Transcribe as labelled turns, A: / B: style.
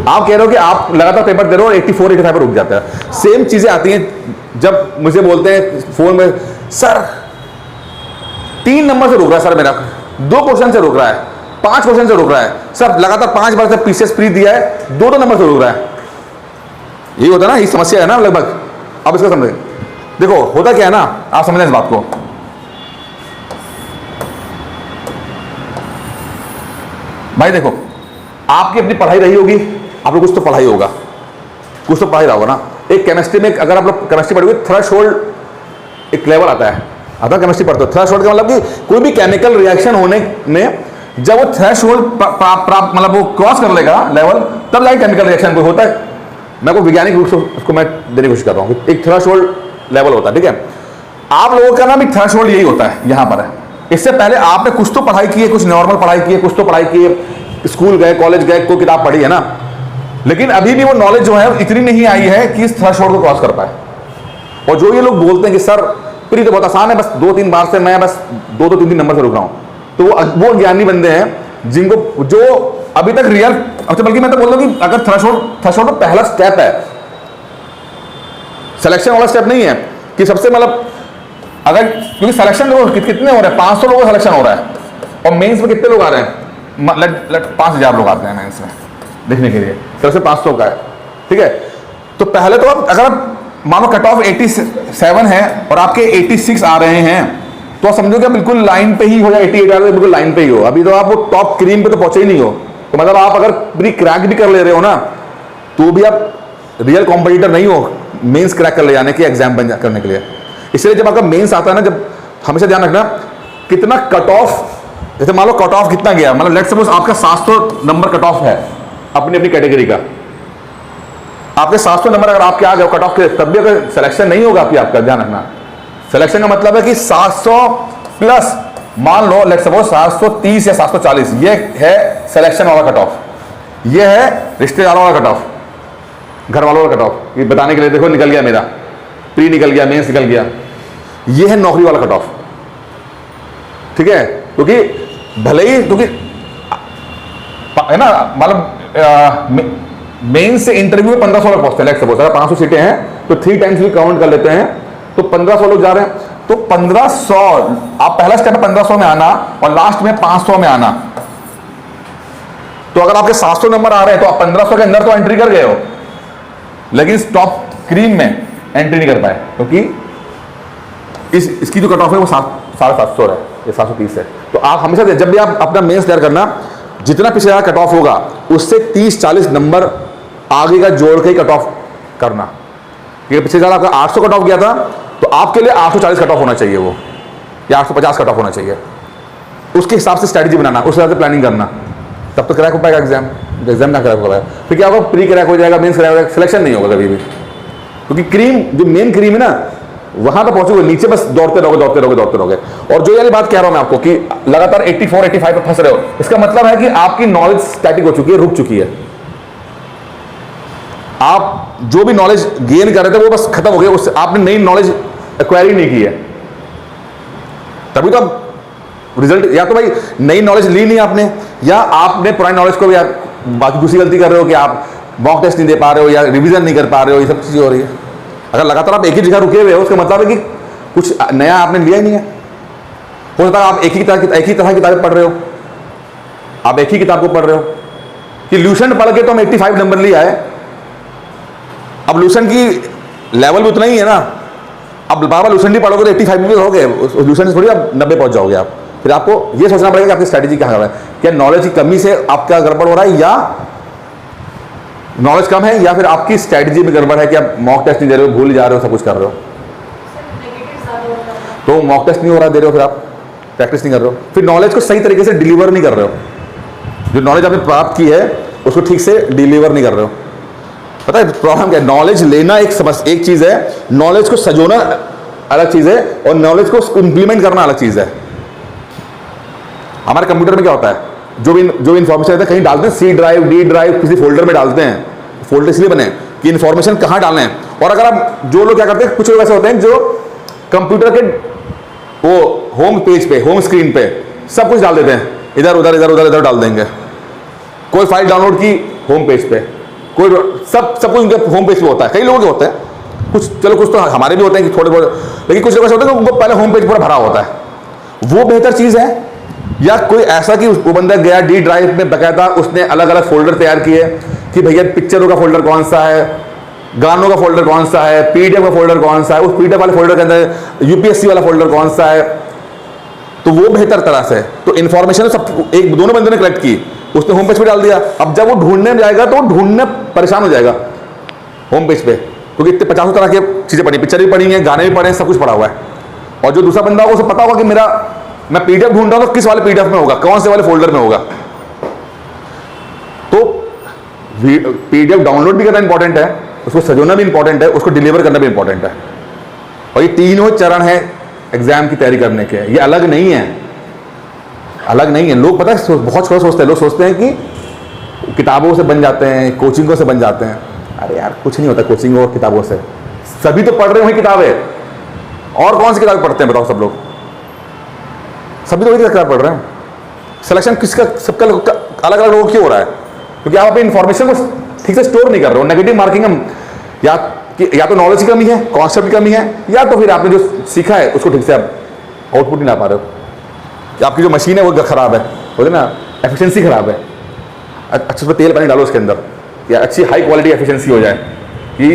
A: आप कह रहे हो कि आप लगातार पेपर दे रहे हो 84 85 पर रुक जाता है। सेम चीजें आती हैं जब मुझे बोलते हैं फोन में, सर 3 नंबर से रुक रहा है, सर मेरा 2 क्वेश्चन से रुक रहा है, 5 क्वेश्चन से रुक रहा है, सर लगातार 5 बार से पीसीएस प्री दिया है, 2 नंबर से रुक रहा है। यही होता है ना, ये समस्या है ना लगभग। अब इसका समझें, देखो होता क्या है ना, आप समझें इस बात को। भाई देखो, आपकी अपनी पढ़ाई रही होगी, आप लोग कुछ तो पढ़ाई होगा, कुछ तो पढ़ाई रहा होगा ना। एक केमिस्ट्री में अगर आप लोग केमिस्ट्री पढ़ोगे, थ्रेशोल्ड एक लेवल आता है, केमिस्ट्री पढ़ते हो। थ्रेशोल्ड का मतलब कि कोई भी केमिकल रिएक्शन होने में जब वो थ्रेशोल्ड मतलब वो क्रॉस कर लेगा लेवल, तब जाके केमिकल रिएक्शन कोई होता है। मैं को वैज्ञानिक रूप से उसको मैं देने की कोशिश कर रहा हूँ। एक थ्रेशोल्ड लेवल होता है, ठीक है। आप लोगों का ना भी थ्रेशोल्ड यही होता है, यहाँ पर है। इससे पहले आपने कुछ तो पढ़ाई की है, कुछ नॉर्मल पढ़ाई की है, कुछ तो पढ़ाई की है, स्कूल गए, कॉलेज गए, कोई किताब पढ़ी है ना, लेकिन अभी भी वो नॉलेज जो है इतनी नहीं आई है कि इस थ्रेशोल्ड को क्रॉस कर पाए। और जो ये लोग बोलते हैं कि सर प्री तो बहुत आसान है, बस 2-3 बार से मैं बस 2-3 नंबर से रुक रहा हूं, तो वो ज्ञानी बंदे हैं जिनको जो अभी तक रियल, अच्छा बल्कि मैं तो बोल रहा हूं कि अगर थ्रेशोल्ड पहला स्टेप है, सिलेक्शन वाला स्टेप नहीं है कि सबसे मतलब अगर, क्योंकि सिलेक्शन कितने हो रहे हैं, 500 लोगों का सिलेक्शन हो रहा है, और मेंस में कितने लोग आ रहे हैं, 5000 लोग आते हैं मेंस में देखने के लिए, तो सिर्फ 500 का है, ठीक है। तो पहले तो अगर आप मानो कट ऑफ 87 है और आपके 86 आ रहे हैं, तो समझो कि बिल्कुल लाइन पे ही हो, या 88 आ रहे बिल्कुल लाइन पे ही हो। अभी तो आप वो टॉप क्रीम पे तो पहुंचे ही नहीं हो, तो मतलब आप अगर प्री क्रैक भी कर ले रहे हो ना, तो भी आप रियल कॉम्पिटिटर नहीं हो मेंस क्रैक कर ले जाने के, एग्जाम बन करने के लिए। इसलिए जब आपका मेंस आता है ना, जब हमेशा ध्यान रखना कितना कट ऑफ, जैसे मान लो कट ऑफ कितना गया, मतलब लेट्स सपोज आपका 700 नंबर कट ऑफ है अपनी अपनी कैटेगरी का, आपके 700 नंबर अगर आपके आ गए कट ऑफ के, तब भी अगर सिलेक्शन नहीं होगा आपका ध्यान रखना। सिलेक्शन का मतलब है कि 700 प्लस, मान लो लेट्स सपोज 730 या 740, ये है सिलेक्शन वाला कट ऑफ, ये है रिश्तेदारों वाला कट ऑफ, घर वालों वाला कट ऑफ। ये बताने के लिए देखो निकल गया मेरा, प्री निकल गया, मेंस निकल गया, ये है नौकरी वाला कट ऑफ, ठीक है। क्योंकि भले ही, क्योंकि है ना, मतलब मेंस से इंटरव्यू में 1500 लोग पहुंचते हैं, लेट्स सपोज अगर 500 सीटें हैं तो 3 टाइम्स भी काउंट कर लेते हैं, तो 1500 लोग जा रहे हैं, तो 1500 आप पहला स्टेप है 1500 में आना और लास्ट में 500 में आना। तो अगर आपके 700 नंबर आ रहे हैं तो आप 1500 के अंदर तो एंट्री कर गए हो, लेकिन टॉप क्रीम में एंट्री नहीं कर पाए, क्योंकि इसकी जो कट ऑफ है वो 750 है या 730 है। तो आप हमेशा जब भी आप अपना मेंस तैयार करना, जितना पिछले कट ऑफ होगा उससे 30-40 नंबर आगे का जोड़ के ही कट ऑफ करना। क्योंकि पिछले साल आपका 800 कट ऑफ गया था, तो आपके लिए 840 कट ऑफ होना चाहिए वो, या 850 कट ऑफ होना चाहिए। उसके हिसाब से स्ट्रैटेजी बनाना, उस हिसाब से प्लानिंग करना, तब तो क्रैक हो पाएगा एग्जाम। एग्जाम ना क्रैक हो पाएगा फिर क्या होगा, प्री क्रैक हो जाएगा, मेंस क्रैक हो जाएगा, सिलेक्शन नहीं होगा कभी भी। क्योंकि क्रीम जो मेन क्रीम है ना, वहां तो पहुंचोगे, नीचे बस दौड़ते रहोगे। और जो ये बात कह रहा हूं मैं आपको कि लगातार 84-85 पे फंस रहे हो, इसका मतलब है कि आपकी नॉलेज स्टैटिक हो चुकी है, रुक चुकी है। आप जो भी नॉलेज गेन कर रहे थे वो बस खत्म हो गया, उससे आपने नई नॉलेज एक्वायर नहीं की है। तभी तो आप रिजल्ट, या तो भाई नई नॉलेज ली नहीं आपने, या आपने पुरानी नॉलेज को भी बाकी दूसरी गलती कर रहे हो कि आप मॉक टेस्ट नहीं दे पा रहे हो या रिवीजन नहीं कर पा रहे हो, ये सब चीजें हो रही है। अगर लगातार आप एक ही जगह रुके हुए हो, उसका मतलब है कि कुछ नया आपने लिया ही नहीं है। हो सकता है आप एक ही तरह किताबें पढ़ रहे हो, आप एक ही किताब को पढ़ रहे हो कि ल्यूशन पढ़ के तो हम 85 नंबर लिए आए। अब ल्यूशन की लेवल भी उतना ही है ना, अब बाबा ल्यूशन नहीं पढ़ोगे तो 85 में हो गए, ल्यूशन से थोड़ी आप 90 पहुंच जाओगे आप। फिर आपको ये सोचना पड़ेगा कि आपकी स्ट्रैटेजी क्या है, क्या नॉलेज की कमी से आपका गड़बड़ हो रहा है, या नॉलेज कम है, या फिर आपकी स्ट्रैटेजी में गड़बड़ है कि आप मॉक टेस्ट नहीं दे रहे हो, भूल जा रहे हो, सब कुछ कर रहे हो। तो मॉक टेस्ट नहीं हो रहा दे रहे हो, फिर आप प्रैक्टिस नहीं कर रहे हो, फिर नॉलेज को सही तरीके से डिलीवर नहीं कर रहे हो। जो नॉलेज आपने प्राप्त की है उसको ठीक से डिलीवर नहीं कर रहे हो। पता है प्रॉब्लम क्या है? नॉलेज लेना एक चीज है, नॉलेज को सजोना अलग चीज है, और नॉलेज को इंप्लीमेंट करना अलग चीज है। हमारे कंप्यूटर में क्या होता है, जो भी इंफॉर्मेशन रहता है कहीं डालते हैं, सी ड्राइव, डी ड्राइव, किसी फोल्डर में डालते हैं। फोल्डर इसलिए बने कि इंफॉर्मेशन कहाँ डालना है। और अगर आप जो लोग क्या करते हैं, कुछ लोग ऐसे होते हैं जो कंप्यूटर के वो होम पेज पे, होम स्क्रीन पे सब कुछ डाल देते हैं, इधर उधर डाल देंगे। कोई फाइल डाउनलोड की होम पेज पे, कोई सब कुछ उनके होम पेज पे होता है, कई लोगों के होते हैं, कुछ चलो कुछ तो हमारे भी होते हैं कि थोड़े बहुत, लेकिन कुछ लोग ऐसे होते हैं कि उनको पहले होम पेज पूरा भरा होता है। वो बेहतर चीज़ है, या कोई ऐसा कि वो बंदा गया डी ड्राइव में बकायदा उसने अलग अलग फोल्डर तैयार किए कि भैया पिक्चरों का फोल्डर कौन सा है, गानों का फोल्डर कौन सा है, पीडीएफ का फोल्डर कौन सा है, उस पीडीएफ वाले फोल्डर के अंदर यूपीएससी वाला फोल्डर कौन सा है, तो वो बेहतर तरह से तो इन्फॉर्मेशन सब एक दोनों बंदे ने कलेक्ट की, उसने होम पेज पे डाल दिया। अब जब वो ढूंढने जाएगा तो वो ढूंढने परेशान हो जाएगा होम पेज पे, क्योंकि इतने 50 तरह की चीज़ें पढ़ी, पिक्चर भी पढ़ी हैं, गाने भी पढ़े हैं, सब कुछ पढ़ा हुआ है। और जो दूसरा बंदा होगा उसे पता होगा कि मैं पीडीएफ ढूंढ रहा हूँ तो किस वाले पीडीएफ में होगा, कौन से वाले फोल्डर में होगा। तो पीडीएफ डाउनलोड भी करना इंपॉर्टेंट है, उसको सजोना भी इंपॉर्टेंट है, उसको डिलीवर करना भी इंपॉर्टेंट है। और ये तीनों चरण है एग्जाम की तैयारी करने के, ये अलग नहीं है, अलग नहीं है। लोग पता है बहुत सोचते हैं, लोग सोचते हैं कि किताबों से बन जाते हैं, कोचिंगों से बन जाते हैं। अरे यार कुछ नहीं होता कोचिंग और किताबों से, सभी तो पढ़ रहे हुए किताबें, और कौन सी किताबें पढ़ते हैं बताओ सब लोग, सभी तो वही किताब पढ़ रहे हैं। सिलेक्शन किसका सबका अलग अलग लोगों क्यों हो रहा है, क्योंकि आप अपनी इंफॉर्मेशन को ठीक से स्टोर नहीं कर रहे हो। नेगेटिव मार्किंग हम या तो नॉलेज की कमी है, कॉन्सेप्ट की कमी है, या तो फिर आपने जो सीखा है उसको ठीक से आप आउटपुट नहीं ला पा रहे हो, या आपकी जो मशीन है वो खराब है, बोलते ना एफिशिएंसी खराब है। अच्छा उसमें तेल पानी डालो उसके अंदर, या अच्छी हाई क्वालिटी एफिशिएंसी हो जाए कि